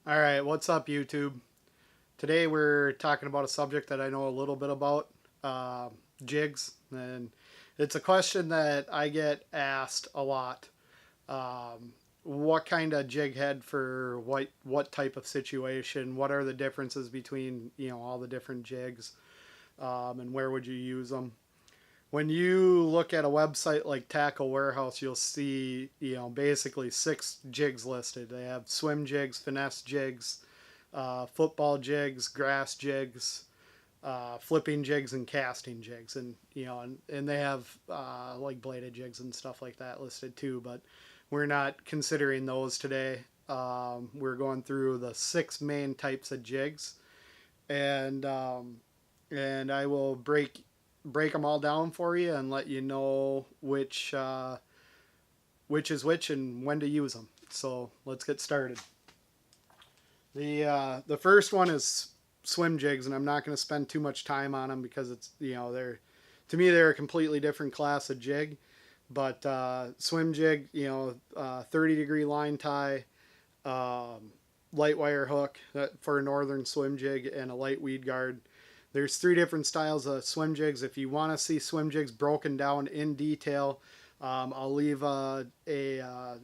All right, what's up, YouTube? Today we're talking about a subject that I know a little bit about, uh, jigs, and it's a question that I get asked a lot. What kind of jig head for what type of situation? What are the differences between all the different jigs, and where would you use them? When you look at a website like Tackle Warehouse, you'll see basically six jigs listed. They have swim jigs, finesse jigs, football jigs, grass jigs, flipping jigs, and casting jigs, and they have like bladed jigs and stuff like that listed too. But we're not considering those today. We're going through the six main types of jigs, and and I will break them all down for you and let you know which is which and when to use them. So let's get started. The first one is swim jigs, and I'm not going to spend too much time on them because it's they're to me they're a completely different class of jig. But swim jig, 30-degree line tie, light wire hook for a northern swim jig, and a light weed guard. There's three different styles of swim jigs. If you want to see swim jigs broken down in detail, I'll leave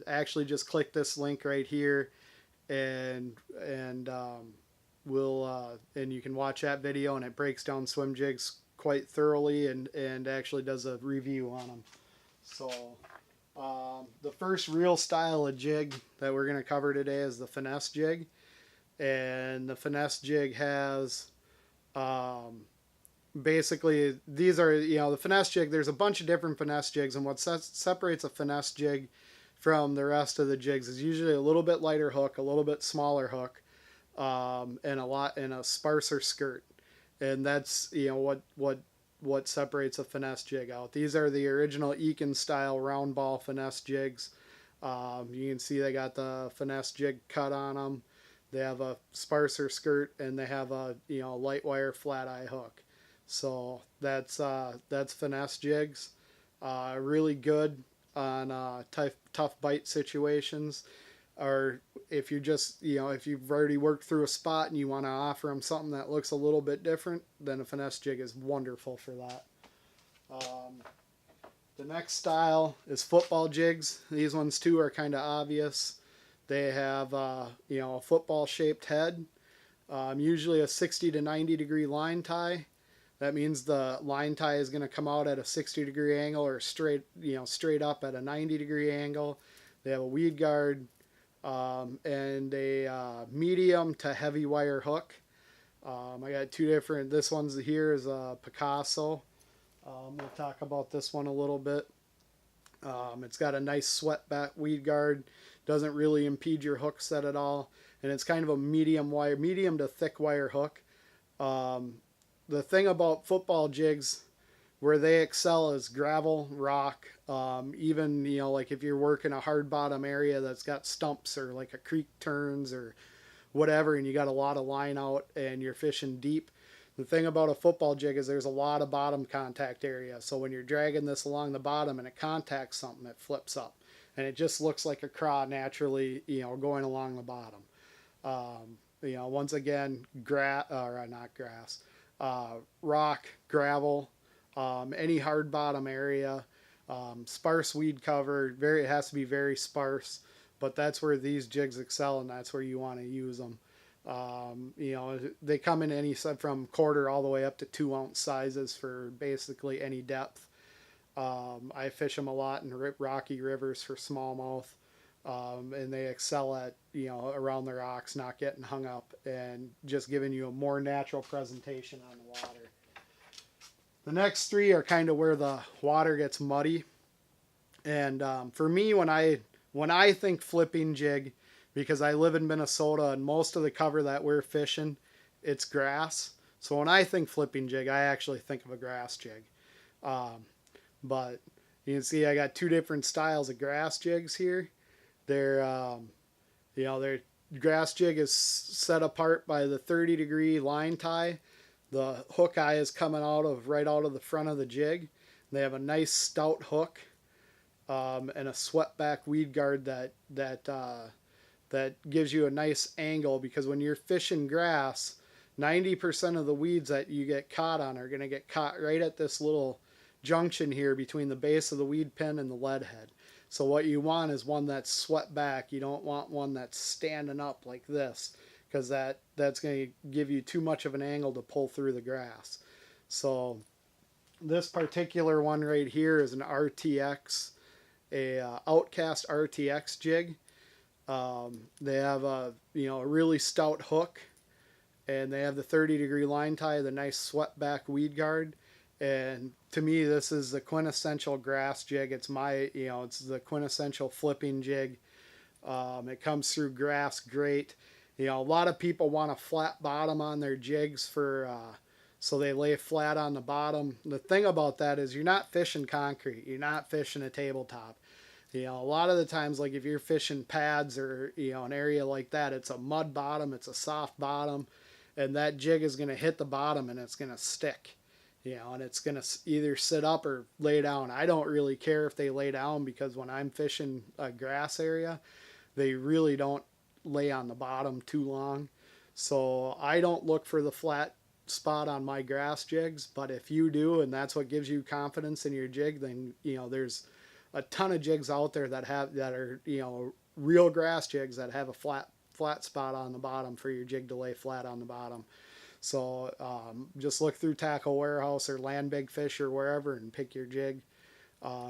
actually just click this link right here, and and you can watch that video, and it breaks down swim jigs quite thoroughly and actually does a review on them. So the first real style of jig that we're going to cover today is the finesse jig, and the finesse jig has basically these are the finesse jig. There's a bunch of different finesse jigs, and what separates a finesse jig from the rest of the jigs is usually a little bit lighter hook, a little bit smaller hook, and a sparser skirt, and that's what separates a finesse jig out. These are the original Eakin style round ball finesse jigs. You can see they got the finesse jig cut on them. They have a sparser skirt, and they have a light wire flat eye hook. So that's finesse jigs. Really good on tough bite situations, or if you're just if you've already worked through a spot and you want to offer them something that looks a little bit different, then a finesse jig is wonderful for that. Um, the next style is football jigs. These ones too are kind of obvious. They have a football shaped head, usually a 60 to 90-degree line tie. That means the line tie is going to come out at a 60-degree angle, or straight up at a 90-degree angle. They have a weed guard, and a medium to heavy wire hook. I got two different. This one's here is a Picasso. We'll talk about this one a little bit. It's got a nice sweat back weed guard. Doesn't really impede your hook set at all, and it's kind of a medium to thick wire hook. The thing about football jigs where they excel is gravel, rock, even like if you're working a hard bottom area that's got stumps or like a creek turns or whatever, and you got a lot of line out and you're fishing deep. The thing about a football jig is there's a lot of bottom contact area. So when you're dragging this along the bottom and it contacts something, it flips up. And it just looks like a craw naturally, going along the bottom. Once again, not grass, rock, gravel, any hard bottom area, sparse weed cover. It has to be very sparse, but that's where these jigs excel, and that's where you want to use them. They come in any from quarter all the way up to 2-ounce sizes for basically any depth. I fish them a lot in rocky rivers for smallmouth, and they excel at around the rocks, not getting hung up, and just giving you a more natural presentation on the water. The next three are kind of where the water gets muddy, and for me, when I think flipping jig, because I live in Minnesota and most of the cover that we're fishing, it's grass. So when I think flipping jig, I actually think of a grass jig. But you can see I got two different styles of grass jigs here. Their grass jig is set apart by the 30-degree line tie. The hook eye is coming right out of the front of the jig. They have a nice stout hook, and a swept back weed guard that that gives you a nice angle, because when you're fishing grass, 90% of the weeds that you get caught on are going to get caught right at this little junction here between the base of the weed pin and the lead head. So what you want is one that's swept back. You don't want one that's standing up like this, because that's going to give you too much of an angle to pull through the grass. So this particular one right here is an RTX, a Outcast RTX jig. They have a a really stout hook, and they have the 30-degree line tie, the nice swept back weed guard. And to me, this is the quintessential grass jig. It's my, it's the quintessential flipping jig. It comes through grass great. A lot of people want a flat bottom on their jigs for, so they lay flat on the bottom. The thing about that is you're not fishing concrete. You're not fishing a tabletop. A lot of the times, like if you're fishing pads or, an area like that, it's a mud bottom, it's a soft bottom, and that jig is going to hit the bottom and it's going to stick. And it's going to either sit up or lay down. I don't really care if they lay down, because when I'm fishing a grass area, they really don't lay on the bottom too long. So I don't look for the flat spot on my grass jigs, but if you do, and that's what gives you confidence in your jig, then, there's a ton of jigs out there that are, real grass jigs that have a flat spot on the bottom for your jig to lay flat on the bottom. So just look through Tackle Warehouse or Land Big Fish or wherever and pick your jig.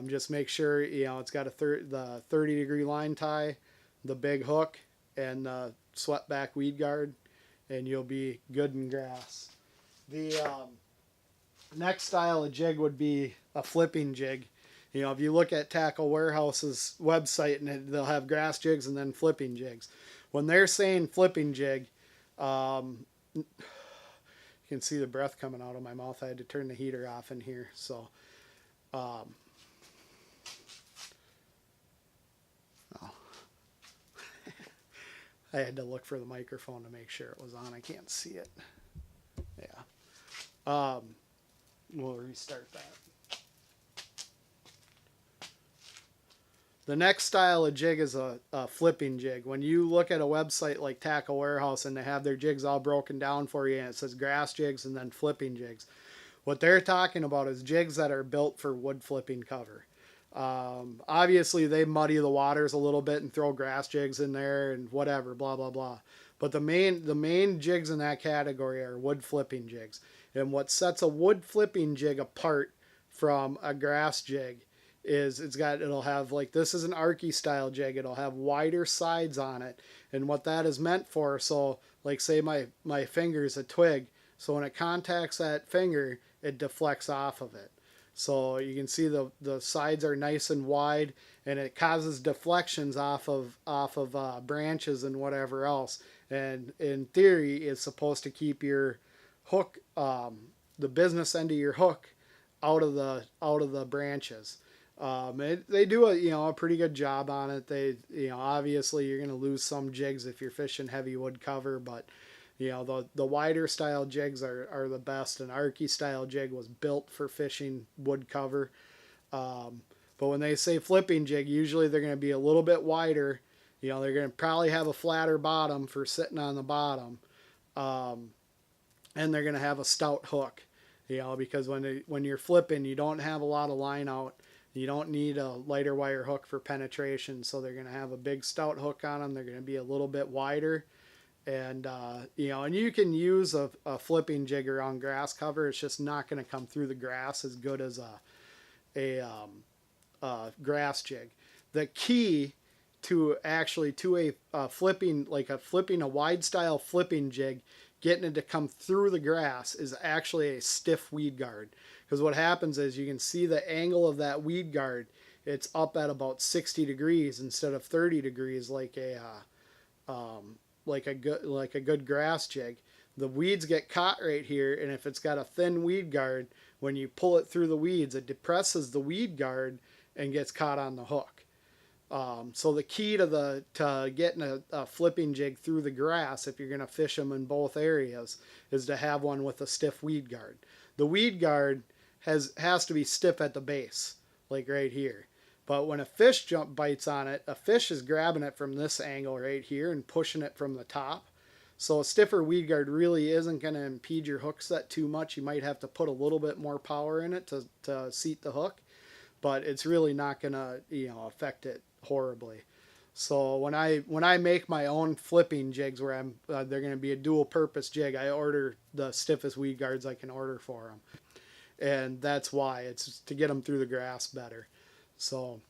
Just make sure it's got the 30-degree line tie, the big hook, and the swept back weed guard, and you'll be good in grass. The next style of jig would be a flipping jig. If you look at Tackle Warehouse's website, and they'll have grass jigs and then flipping jigs. When they're saying flipping jig, you can see the breath coming out of my mouth. I had to turn the heater off in here. So, oh. I had to look for the microphone to make sure it was on. I can't see it. Yeah. We'll restart that. The next style of jig is a flipping jig. When you look at a website like Tackle Warehouse and they have their jigs all broken down for you, and it says grass jigs and then flipping jigs, what they're talking about is jigs that are built for wood flipping cover. Obviously, they muddy the waters a little bit and throw grass jigs in there and whatever, blah, blah, blah. But the main jigs in that category are wood flipping jigs. And what sets a wood flipping jig apart from a grass jig is it'll have, like, this is an Arky style jig. It'll have wider sides on it. And what that is meant for, so like say my finger is a twig. So when it contacts that finger, it deflects off of it. So you can see the sides are nice and wide, and it causes deflections off of branches and whatever else. And in theory, it's supposed to keep your hook, the business end of your hook, out of the branches. They do a pretty good job on it. They obviously you're going to lose some jigs if you're fishing heavy wood cover, but the wider style jigs are the best. An Arky style jig was built for fishing wood cover. But when they say flipping jig, usually they're going to be a little bit wider. They're going to probably have a flatter bottom for sitting on the bottom. And they're going to have a stout hook, because when you're flipping, you don't have a lot of line out. You don't need a lighter wire hook for penetration, so they're going to have a big stout hook on them. They're going to be a little bit wider, and and you can use a flipping jig around grass cover. It's just not going to come through the grass as good as a grass jig. The key to flipping a wide style flipping jig, getting it to come through the grass, is actually a stiff weed guard. Because what happens is you can see the angle of that weed guard. It's up at about 60 degrees instead of 30 degrees like a good grass jig. The weeds get caught right here, and if it's got a thin weed guard, when you pull it through the weeds, it depresses the weed guard and gets caught on the hook. So the key to getting a flipping jig through the grass, if you're going to fish them in both areas, is to have one with a stiff weed guard. The weed guard has to be stiff at the base, like right here. But when a fish bites on it, a fish is grabbing it from this angle right here and pushing it from the top. So a stiffer weed guard really isn't going to impede your hook set too much. You might have to put a little bit more power in it to seat the hook, but it's really not going to, affect it horribly. So when I make my own flipping jigs where they're going to be a dual purpose jig, I order the stiffest weed guards I can order for them. And that's why. It's to get them through the grass better. So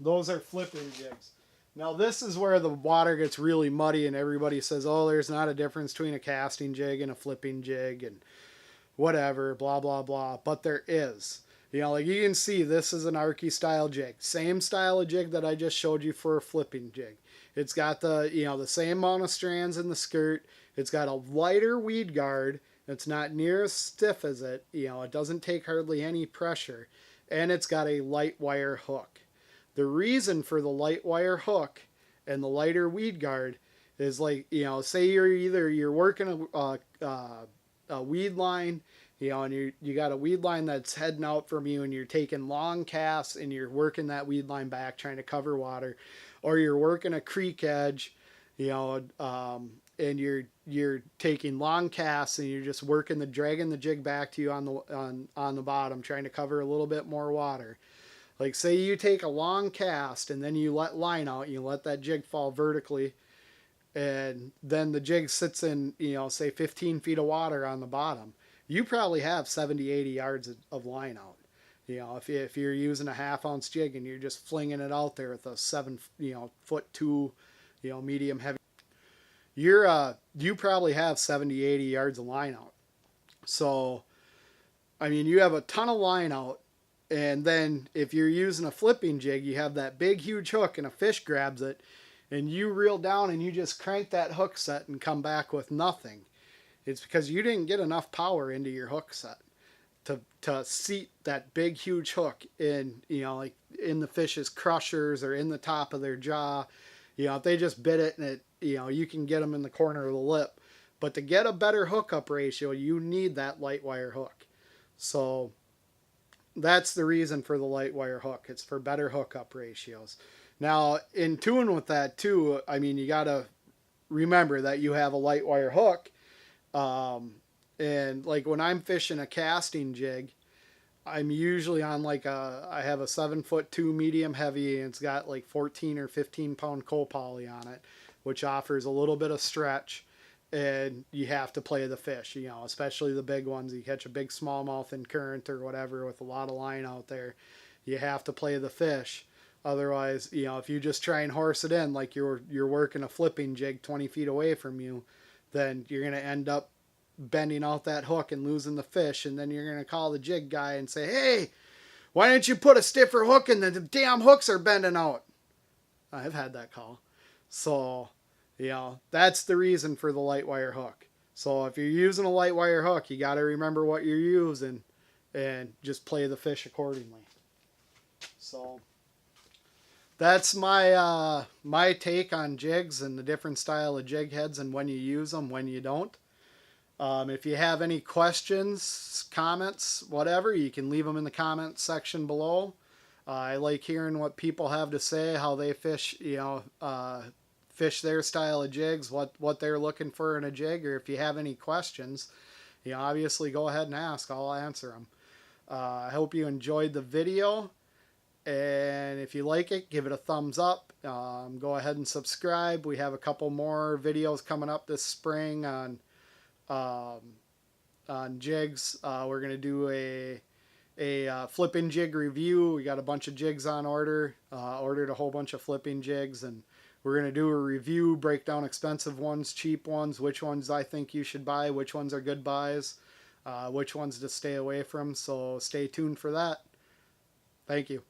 those are flipping jigs. Now this is where the water gets really muddy and everybody says, oh, there's not a difference between a casting jig and a flipping jig and whatever, blah, blah, blah. But there is. Like you can see, this is an Arky style jig. Same style of jig that I just showed you for a flipping jig. It's got the, the same amount of strands in the skirt. It's got a lighter weed guard. It's not near as stiff as it. It doesn't take hardly any pressure. And it's got a light wire hook. The reason for the light wire hook and the lighter weed guard is like, say you're working a weed line, and you got a weed line that's heading out from you and you're taking long casts and you're working that weed line back trying to cover water, or you're working a creek edge, and you're taking long casts and you're just dragging the jig back to you on the bottom trying to cover a little bit more water. Like say you take a long cast and then you let line out, you let that jig fall vertically, and then the jig sits in, say 15 feet of water on the bottom. You probably have 70, 80 yards of line out. If you're using a 1/2 ounce jig and you're just flinging it out there with a 7 foot 2, medium heavy, you probably have 70, 80 yards of line out. So, I mean, you have a ton of line out. And then if you're using a flipping jig, you have that big, huge hook and a fish grabs it and you reel down and you just crank that hook set and come back with nothing. It's because you didn't get enough power into your hook set to seat that big, huge hook in, like in the fish's crushers or in the top of their jaw. If they just bit it and you can get them in the corner of the lip. But to get a better hookup ratio, you need that light wire hook. So that's the reason for the light wire hook. It's for better hookup ratios. Now, in tune with that too, I mean, you got to remember that you have a light wire hook. And like when I'm fishing a casting jig, I'm usually on I have a 7'2" medium heavy, and it's got like 14 or 15 pound copoly on it, which offers a little bit of stretch. And you have to play the fish, especially the big ones. You catch a big smallmouth in current or whatever with a lot of line out there, you have to play the fish. Otherwise, if you just try and horse it in like you're working a flipping jig 20 feet away from you, then you're going to end up bending out that hook and losing the fish. And then you're going to call the jig guy and say, hey, why didn't you put a stiffer hook in? The damn hooks are bending out. I've had that call. So, that's the reason for the light wire hook. So if you're using a light wire hook, you got to remember what you're using and just play the fish accordingly. So that's my my take on jigs and the different style of jig heads and when you use them, when you don't. If you have any questions, comments, whatever, you can leave them in the comments section below. I like hearing what people have to say, how they fish, fish their style of jigs, what they're looking for in a jig, or if you have any questions, obviously go ahead and ask. I'll answer them. I hope you enjoyed the video, and if you like it, give it a thumbs up. Go ahead and subscribe. We have a couple more videos coming up this spring on jigs. We're going to do a flipping jig review. We got a bunch of jigs on order. Ordered a whole bunch of flipping jigs, and we're going to do a review, break down expensive ones, cheap ones, which ones I think you should buy, which ones are good buys, which ones to stay away from. So stay tuned for that. Thank you.